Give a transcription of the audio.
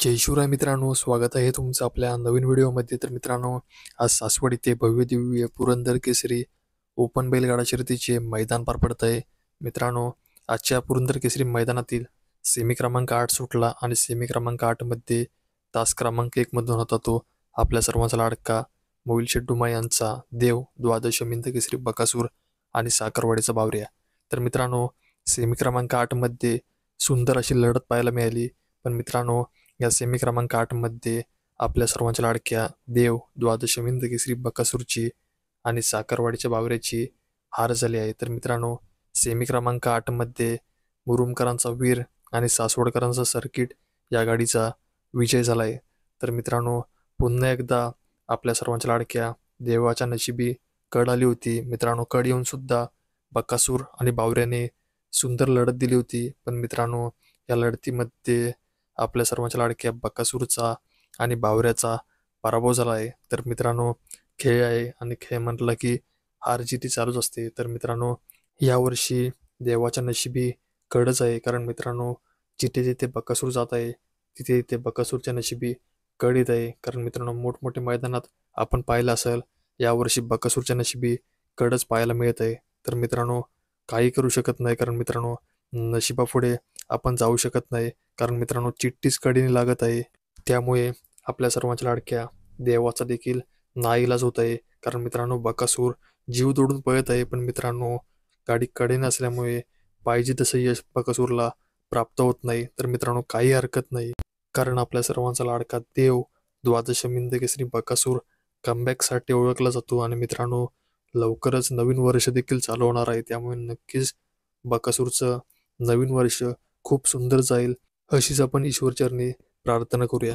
जय शिवराय मित्रांनो, स्वागत आहे तुमचं आपल्या नवीन व्हिडिओमध्ये. तर मित्रांनो, आज सासवड इथे भव्य दिव्य पुरंदर केसरी ओपन बैलगाडा शर्यतीचे मैदान पार पडत आहे. मित्रांनो, आजच्या पुरंदर केसरी मैदानातील सेमी क्रमांक 8 सुटला आणि सेमी क्रमांक 8 मध्ये तास क्रमांक 1 मधून होता तो आपल्या सर्वांचा लाडका मोहिल शेट्टुमा यांचा देव, द्वादश मिंद केसरी बकासूर आणि साखरवाडीचा बावऱ्या. तर मित्रांनो, सेमी क्रमांक 8 मध्ये सुंदर अशी लढत पाहायला मिळाली. पण मित्रांनो, या सेमी क्रमांक 8 मध्ये आपल्या सर्वांच्या लाडक्या देव, द्वादश मिंद केसरी बकासूरची आणि साखरवाडीच्या बावऱ्याची हार झाली आहे. तर मित्रांनो, सेमी क्रमांक 8 मध्ये मुरुमकरांचा वीर आणि सासवडकरांचा सर्किट या गाडीचा विजय झाला आहे. तर मित्रांनो, पुन्हा एकदा आपल्या सर्वांच्या लाडक्या देवाच्या नशिबी कड आली होती. मित्रांनो, कड येऊन सुद्धा बकासूर आणि बावऱ्याने सुंदर लढत दिली होती. पण मित्रांनो, या लढतीमध्ये आपल्या सर्वांच्या लाडक्या बकासूरचा आणि बावऱ्याचा पराभव झाला आहे. तर मित्रांनो, खेळ आहे आणि खेळ म्हटलं की हार जिती चालूच असते. तर मित्रांनो, यावर्षी देवाच्या नशिबी कडच आहे. कारण मित्रांनो, जिथे जिथे बकासूर जात आहे तिथे तिथे बकासूरच्या नशिबी कड येत आहे. कारण मित्रांनो, मोठमोठ्या मैदानात आपण पाहिलं असेल, यावर्षी बकासूरच्या नशिबी कडच पाहायला मिळत आहे. तर मित्रांनो, काही करू शकत नाही. कारण मित्रांनो, नशिबापुढे आपण जाऊ शकत नाही. कारण मित्रांनो, चिठ्ठीच कडीने लागत आहे. त्यामुळे आपल्या सर्वांच्या लाडक्या देवाचा देखील नाईलाज होत आहे. कारण मित्रांनो, बकासूर जीव तोडून पळत आहे. पण मित्रांनो, गाडी कडेने असल्यामुळे पाहिजे तसं यश बकासूरला प्राप्त होत नाही. तर मित्रांनो, काही हरकत नाही. कारण आपल्या सर्वांचा लाडका देव, द्वादश मिंद केसरी बकासूर कमबॅकसाठी ओळखला जातो. आणि मित्रांनो, लवकरच नवीन वर्ष देखील चालू होणार आहे. त्यामुळे नक्कीच बकासूरचं नवीन वर्ष खूप सुंदर जाईल, अशीच आपण ईश्वरचरणी प्रार्थना करूया.